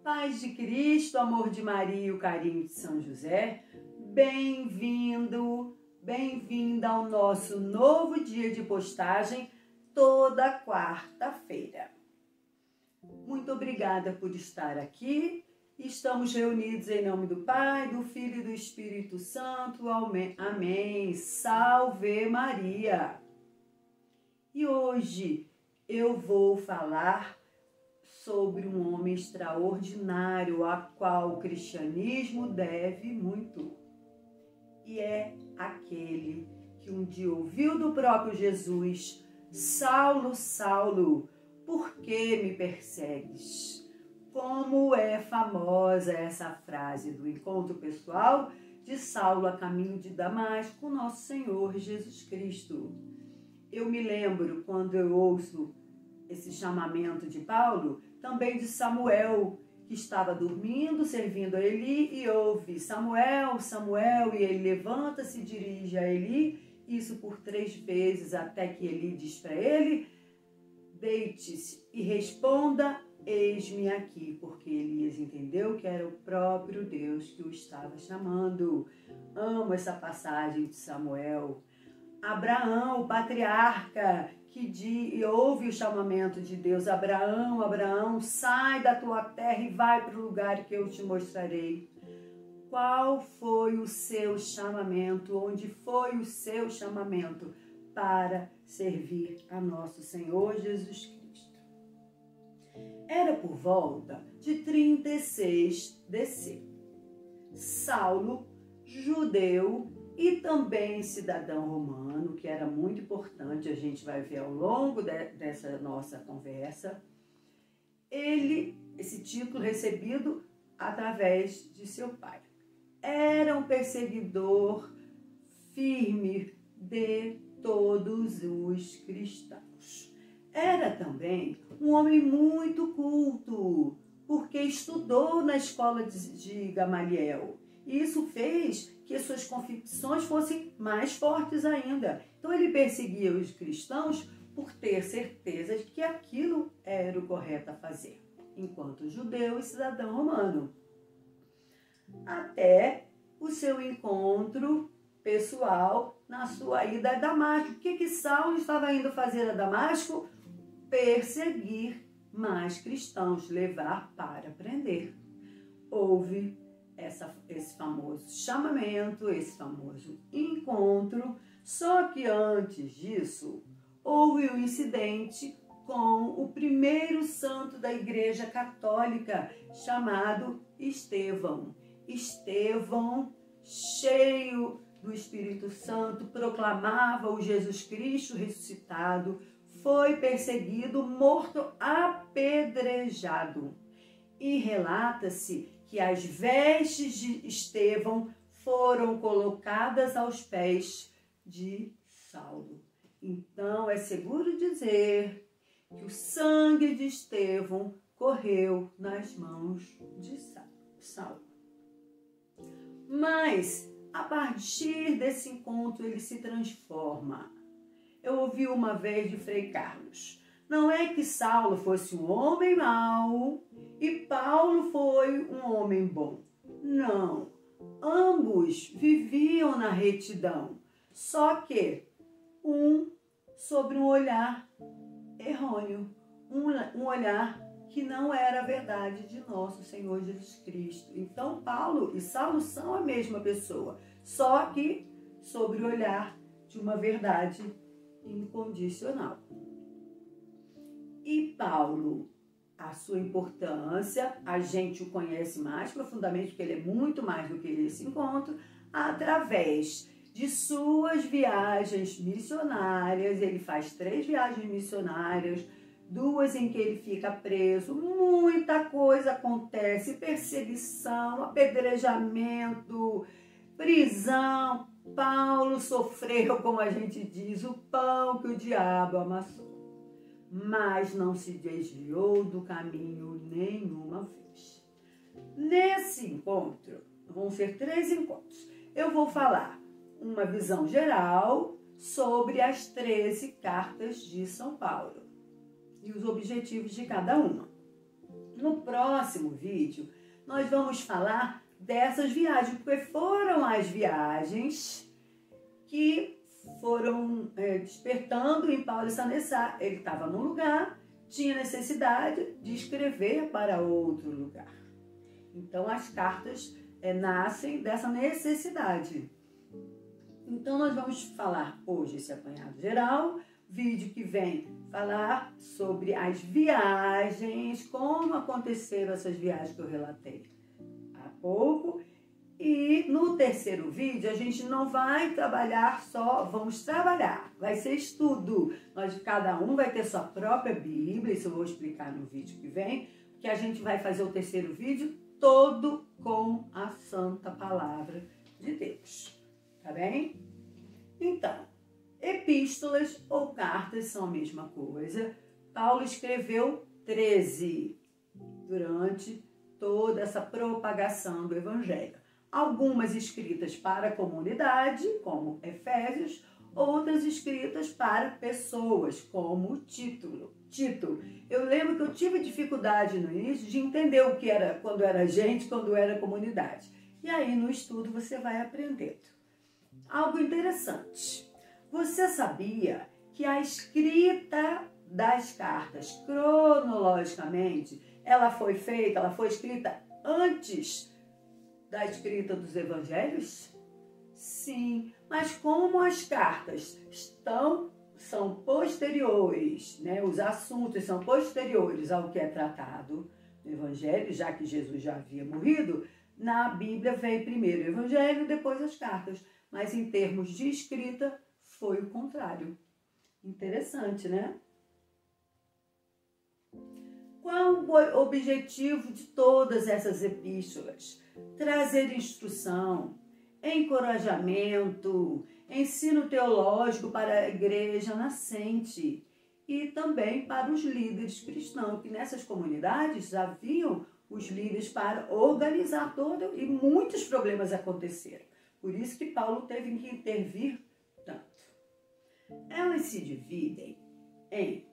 Paz de Cristo, amor de Maria e o carinho de São José, bem-vindo, bem-vinda ao nosso novo dia de postagem, toda quarta-feira. Muito obrigada por estar aqui. Estamos reunidos em nome do Pai, do Filho e do Espírito Santo. Amém. Salve Maria! E hoje eu vou falar sobre um homem extraordinário a qual o cristianismo deve muito. E é aquele que um dia ouviu do próprio Jesus: Saulo, Saulo, por que me persegues? Como é famosa essa frase do encontro pessoal de Saulo a caminho de Damasco, nosso Senhor Jesus Cristo. Eu me lembro, quando eu ouço esse chamamento de Paulo, também de Samuel, que estava dormindo, servindo a Eli, e ouve: Samuel, Samuel, e ele levanta-se e dirige a Eli, isso por 3 vezes, até que Eli diz para ele: deite-se e responda: eis-me aqui, porque Elias entendeu que era o próprio Deus que o estava chamando. Amo essa passagem de Samuel. Abraão, o patriarca, que ouve o chamamento de Deus: Abraão, Abraão, sai da tua terra e vai para o lugar que eu te mostrarei. Qual foi o seu chamamento? Onde foi o seu chamamento? Para servir a nosso Senhor Jesus Cristo. Era por volta de 36 DC. Saulo, judeu e também cidadão romano, que era muito importante, a gente vai ver ao longo dessa nossa conversa, esse título recebido através de seu pai. Era um perseguidor firme de todos os cristãos. Era também um homem muito culto, porque estudou na escola de Gamaliel. E isso fez que suas convicções fossem mais fortes ainda. Então ele perseguia os cristãos por ter certeza de que aquilo era o correto a fazer, enquanto judeu e cidadão romano. Até o seu encontro pessoal na sua ida a Damasco. O que Saulo estava indo fazer a Damasco? Perseguir mais cristãos, levar para prender. Houve esse famoso chamamento, esse famoso encontro, só que antes disso, houve um incidente com o primeiro santo da Igreja Católica, chamado Estevão. Estevão, cheio do Espírito Santo, proclamava o Jesus Cristo ressuscitado, foi perseguido, morto, apedrejado. E relata-se que as vestes de Estevão foram colocadas aos pés de Saulo. Então é seguro dizer que o sangue de Estevão correu nas mãos de Saulo. Mas a partir desse encontro ele se transforma. Eu ouvi uma vez de Frei Carlos: não é que Saulo fosse um homem mau e Paulo foi um homem bom. Não. Ambos viviam na retidão. Só que um sobre um olhar errôneo. Um olhar que não era a verdade de nosso Senhor Jesus Cristo. Então Paulo e Saulo são a mesma pessoa. Só que sobre o olhar de uma verdade incondicional. E Paulo, a sua importância, a gente o conhece mais profundamente, porque ele é muito mais do que esse encontro, através de suas viagens missionárias. Ele faz 3 viagens missionárias, 2 em que ele fica preso, muita coisa acontece: perseguição, apedrejamento, prisão. Paulo sofreu, como a gente diz, o pão que o diabo amassou, mas não se desviou do caminho nenhuma vez. Nesse encontro, vão ser 3 encontros. Eu vou falar uma visão geral sobre as 13 cartas de São Paulo e os objetivos de cada uma. No próximo vídeo, nós vamos falar dessas viagens, porque foram as viagens que foram despertando em Paulo e Sanessá. Ele estava num lugar, tinha necessidade de escrever para outro lugar. Então, as cartas nascem dessa necessidade. Então, nós vamos falar hoje esse apanhado geral. Vídeo que vem falar sobre as viagens, como aconteceram essas viagens que eu relatei há pouco. E no terceiro vídeo a gente não vai trabalhar só, vamos trabalhar, vai ser estudo. Cada um vai ter sua própria Bíblia, isso eu vou explicar no vídeo que vem, porque a gente vai fazer o terceiro vídeo todo com a Santa Palavra de Deus, tá bem? Então, epístolas ou cartas são a mesma coisa. Paulo escreveu 13 durante toda essa propagação do Evangelho. Algumas escritas para a comunidade, como Efésios, outras escritas para pessoas, como Tito. Eu lembro que eu tive dificuldade no início de entender o que era quando era gente, quando era comunidade. E aí no estudo você vai aprendendo. Algo interessante. Você sabia que a escrita das cartas, cronologicamente, ela foi escrita antes da escrita dos evangelhos? Sim, mas como as cartas são posteriores, né? Os assuntos são posteriores ao que é tratado no evangelho, já que Jesus já havia morrido, na Bíblia vem primeiro o evangelho, depois as cartas. Mas em termos de escrita, foi o contrário. Interessante, né? Qual o objetivo de todas essas epístolas? Trazer instrução, encorajamento, ensino teológico para a igreja nascente e também para os líderes cristãos, que nessas comunidades haviam os líderes para organizar todo e muitos problemas aconteceram. Por isso que Paulo teve que intervir tanto. Elas se dividem em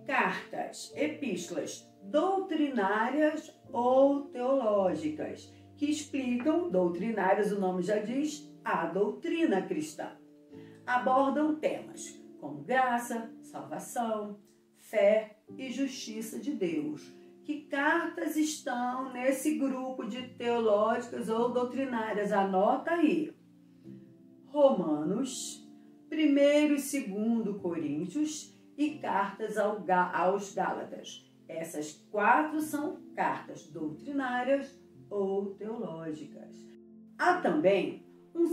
cartas, epístolas doutrinárias ou teológicas, que explicam, doutrinárias, o nome já diz, a doutrina cristã. Abordam temas como graça, salvação, fé e justiça de Deus. Que cartas estão nesse grupo de teológicas ou doutrinárias? Anota aí. Romanos, 1º e 2º Coríntios e cartas aos Gálatas. Essas 4 são cartas doutrinárias ou teológicas. Há também um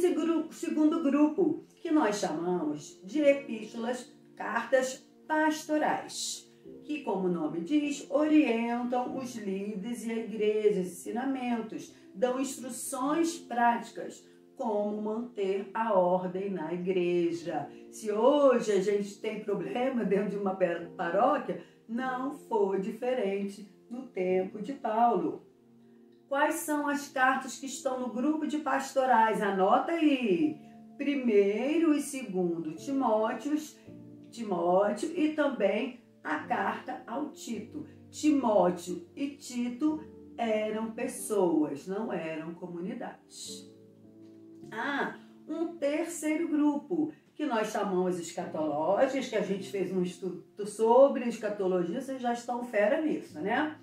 segundo grupo que nós chamamos de epístolas, cartas pastorais, que, como o nome diz, orientam os líderes e a igreja, ensinamentos, dão instruções práticas, como manter a ordem na igreja. Se hoje a gente tem problema dentro de uma paróquia, não foi diferente no tempo de Paulo. Quais são as cartas que estão no grupo de pastorais? Anota aí. 1º e 2º Timóteo e também a carta ao Tito. Timóteo e Tito eram pessoas, não eram comunidades. Há um terceiro grupo, que nós chamamos escatológicas, que a gente fez um estudo sobre escatologia, vocês já estão fera nisso, né?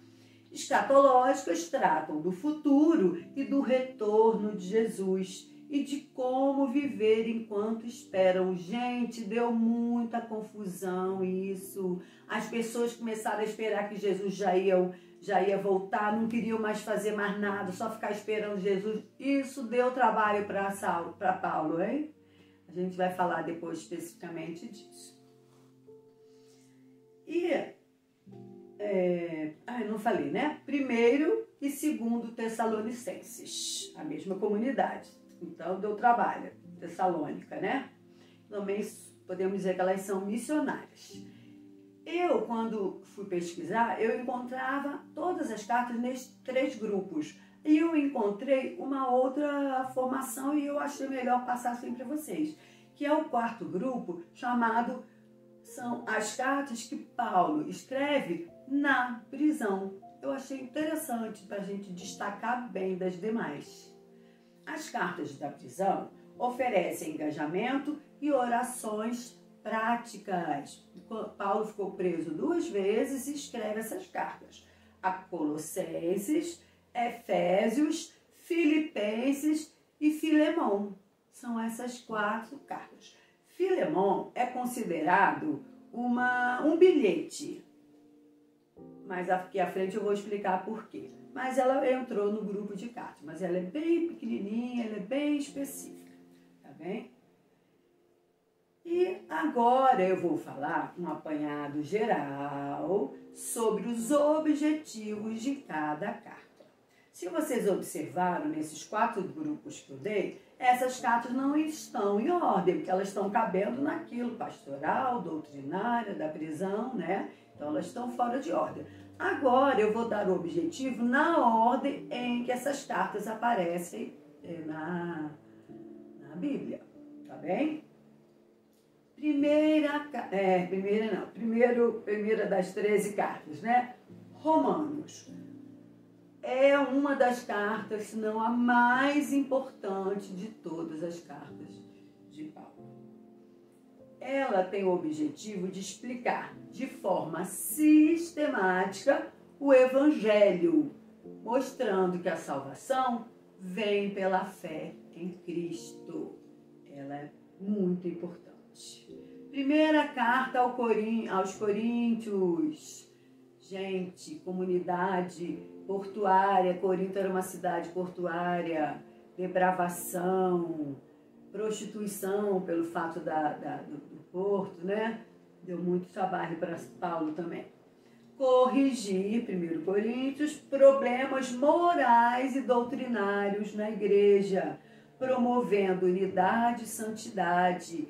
Escatológicas tratam do futuro e do retorno de Jesus e de como viver enquanto esperam. Gente, deu muita confusão isso. As pessoas começaram a esperar que Jesus já ia voltar, não queriam mais fazer mais nada, só ficar esperando Jesus. Isso deu trabalho para Paulo, hein? A gente vai falar depois especificamente disso. E eu não falei, né? 1º e 2º Tessalonicenses, a mesma comunidade. Então, deu trabalho. Tessalônica, né? Também podemos dizer que elas são missionárias. Eu, quando fui pesquisar, eu encontrava todas as cartas nesses 3 grupos. E eu encontrei uma outra formação e eu achei melhor passar assim para vocês. Que é o 4º grupo, são as cartas que Paulo escreve na prisão. eu achei interessante para a gente destacar bem das demais. As cartas da prisão oferecem engajamento e orações práticas. Paulo ficou preso 2 vezes e escreve essas cartas: a Colossenses, Efésios, Filipenses e Filemão. São essas 4 cartas. Filemão é considerado um bilhete, mas aqui à frente eu vou explicar por quê. Mas ela entrou no grupo de cartas, mas ela é bem pequenininha, ela é bem específica, tá bem? E agora eu vou falar um apanhado geral sobre os objetivos de cada carta. Se vocês observaram nesses 4 grupos que eu dei, essas cartas não estão em ordem, porque elas estão cabendo naquilo pastoral, doutrinária, da prisão, né? Então elas estão fora de ordem. Agora eu vou dar o objetivo na ordem em que essas cartas aparecem na Bíblia, tá bem? Primeira das 13 cartas, né? Romanos. É uma das cartas, se não a mais importante de todas as cartas de Paulo. Ela tem o objetivo de explicar de forma sistemática o Evangelho, mostrando que a salvação vem pela fé em Cristo. Ela é muito importante. Primeira carta aos Coríntios. Gente, comunidade portuária, Corinto era uma cidade portuária, depravação, prostituição pelo fato do porto, né? Deu muito trabalho para Paulo também. Corrigir, 1 Coríntios, problemas morais e doutrinários na igreja, promovendo unidade e santidade.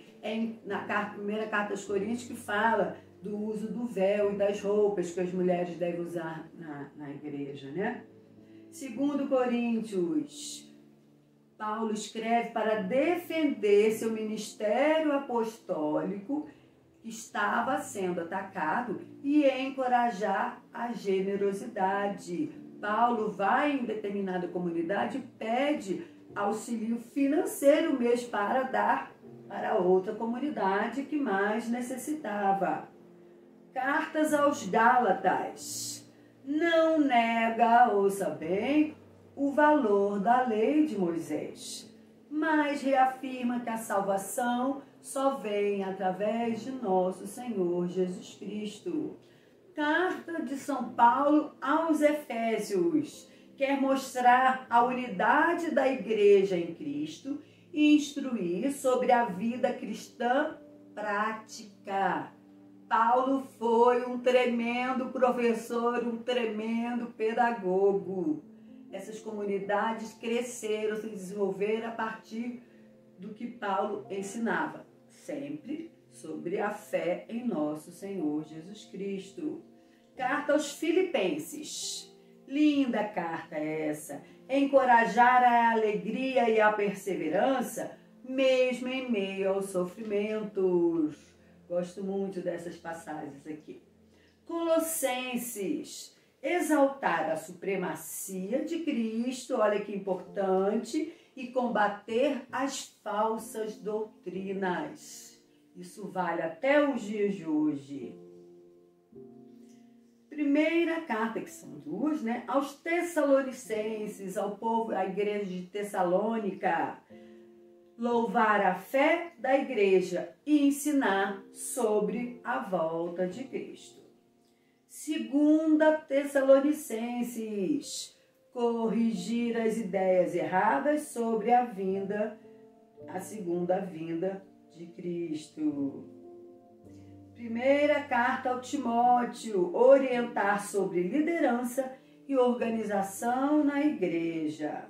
Na primeira carta aos Coríntios que fala do uso do véu e das roupas que as mulheres devem usar na igreja, né? 2 Coríntios, Paulo escreve para defender seu ministério apostólico que estava sendo atacado e encorajar a generosidade. Paulo vai em determinada comunidade e pede auxílio financeiro mesmo para dar para outra comunidade que mais necessitava. Cartas aos Gálatas. Não nega, ouça bem, o valor da lei de Moisés, mas reafirma que a salvação só vem através de nosso Senhor Jesus Cristo. Carta de São Paulo aos Efésios. Quer mostrar a unidade da igreja em Cristo e instruir sobre a vida cristã prática. Paulo foi um tremendo professor, um tremendo pedagogo. Essas comunidades cresceram, se desenvolveram a partir do que Paulo ensinava, sempre sobre a fé em nosso Senhor Jesus Cristo. Carta aos Filipenses. Linda carta essa. Encorajar a alegria e a perseverança, mesmo em meio aos sofrimentos. Gosto muito dessas passagens aqui. Colossenses. Exaltar a supremacia de Cristo, olha que importante, e combater as falsas doutrinas. Isso vale até os dias de hoje. Primeira carta, que são 2, né? Aos Tessalonicenses, ao povo, à igreja de Tessalônica. Louvar a fé da igreja e ensinar sobre a volta de Cristo. 2 Tessalonicenses, corrigir as ideias erradas sobre a segunda vinda de Cristo. Primeira carta ao Timóteo, orientar sobre liderança e organização na igreja.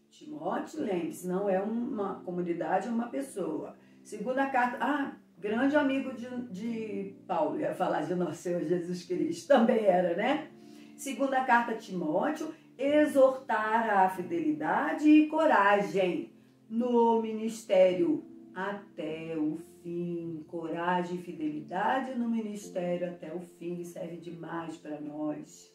Timóteo, lembre-se, não é uma comunidade, é uma pessoa. Segunda carta, grande amigo de Paulo, ia falar de nosso Senhor Jesus Cristo, também era, né? Segunda carta a Timóteo, exortar a fidelidade e coragem no ministério até o fim, coragem e fidelidade no ministério até o fim, serve demais para nós.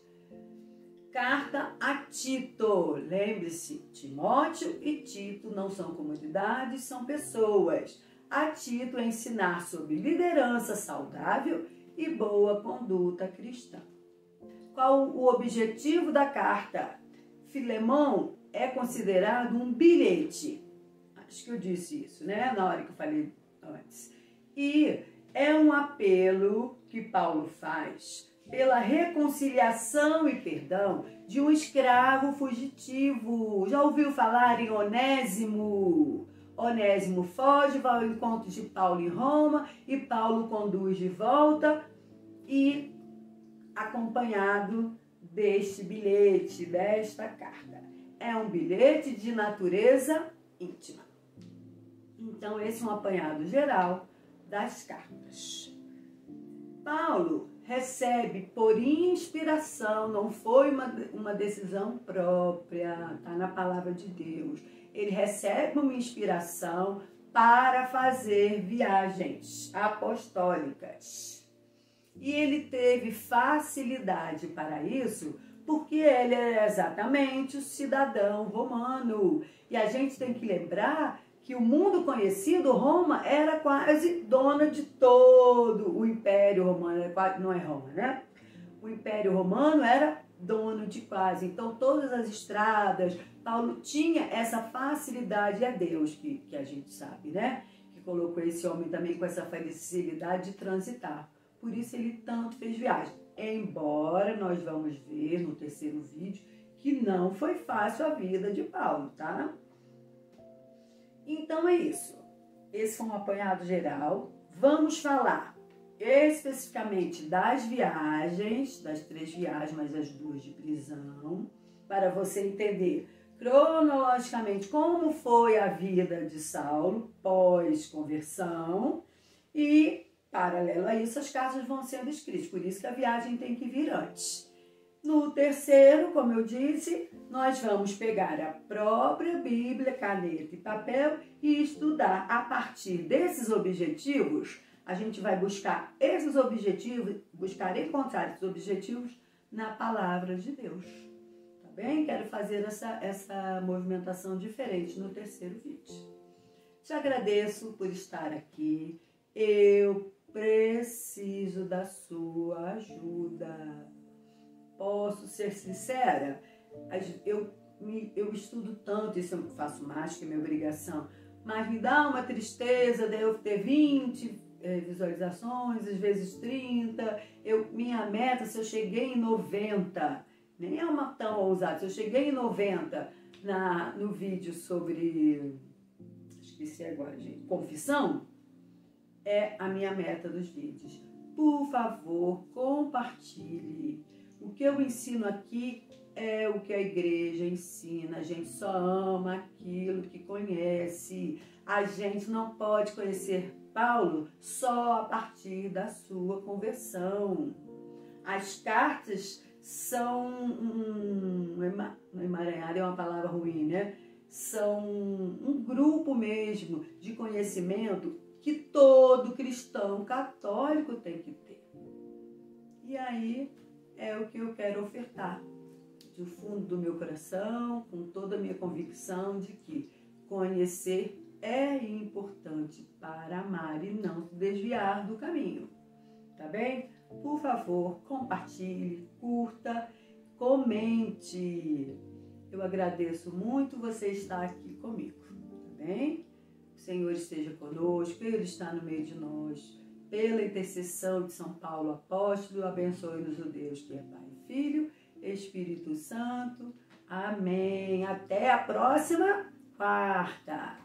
Carta a Tito. Lembre-se, Timóteo e Tito não são comunidades, são pessoas. A Tito é ensinar sobre liderança saudável e boa conduta cristã. Qual o objetivo da carta? Filemão é considerado um bilhete. Acho que eu disse isso, né? Na hora que eu falei antes. E é um apelo que Paulo faz pela reconciliação e perdão de um escravo fugitivo. Já ouviu falar em Onésimo? Onésimo foge, vai ao encontro de Paulo em Roma e Paulo conduz de volta e acompanhado deste bilhete, desta carta. É um bilhete de natureza íntima. Então, esse é um apanhado geral das cartas. Paulo recebe por inspiração, não foi uma decisão própria, está na palavra de Deus. Ele recebe uma inspiração para fazer viagens apostólicas. E ele teve facilidade para isso, porque ele é exatamente o cidadão romano. E a gente tem que lembrar que o mundo conhecido, Roma, era quase dona de todo o Império Romano. Não é Roma, né? O Império Romano era dono de quase. Então, todas as estradas, Paulo tinha essa facilidade, é Deus que a gente sabe, né? Que colocou esse homem também com essa facilidade de transitar. Por isso ele tanto fez viagem. Embora nós vamos ver no terceiro vídeo que não foi fácil a vida de Paulo, tá? Então é isso. Esse foi um apanhado geral. Vamos falar especificamente das viagens, das 3 viagens, mas as 2 de prisão, para você entender cronologicamente como foi a vida de Saulo pós-conversão e, paralelo a isso, as cartas vão sendo escritas, por isso que a viagem tem que vir antes. No terceiro, como eu disse, nós vamos pegar a própria Bíblia, caneta e papel e estudar a partir desses objetivos. A gente vai buscar esses objetivos, buscar encontrar esses objetivos na palavra de Deus. Tá bem? Quero fazer essa movimentação diferente no terceiro vídeo. Te agradeço por estar aqui. Eu preciso da sua ajuda. Posso ser sincera? Eu estudo tanto, isso eu faço mais que minha obrigação, mas me dá uma tristeza de eu ter 20 visualizações, às vezes 30. Minha meta, se eu cheguei em 90, nem é uma tão ousada, se eu cheguei em 90 no vídeo sobre, esqueci agora, gente, confissão, é a minha meta dos vídeos. Por favor, compartilhe. O que eu ensino aqui é o que a igreja ensina. A gente só ama aquilo que conhece. A gente não pode conhecer Paulo só a partir da sua conversão. As cartas são emaranhado é uma palavra ruim, né? São um grupo mesmo de conhecimento que todo cristão católico tem que ter. E aí é o que eu quero ofertar do fundo do meu coração, com toda a minha convicção de que conhecer é importante para amar e não se desviar do caminho. Tá bem? Por favor, compartilhe, curta, comente. Eu agradeço muito você estar aqui comigo, tá bem? O Senhor esteja conosco, Ele está no meio de nós. Pela intercessão de São Paulo Apóstolo, abençoe-nos o Deus que é Pai, Filho, Espírito Santo. Amém. Até a próxima quarta.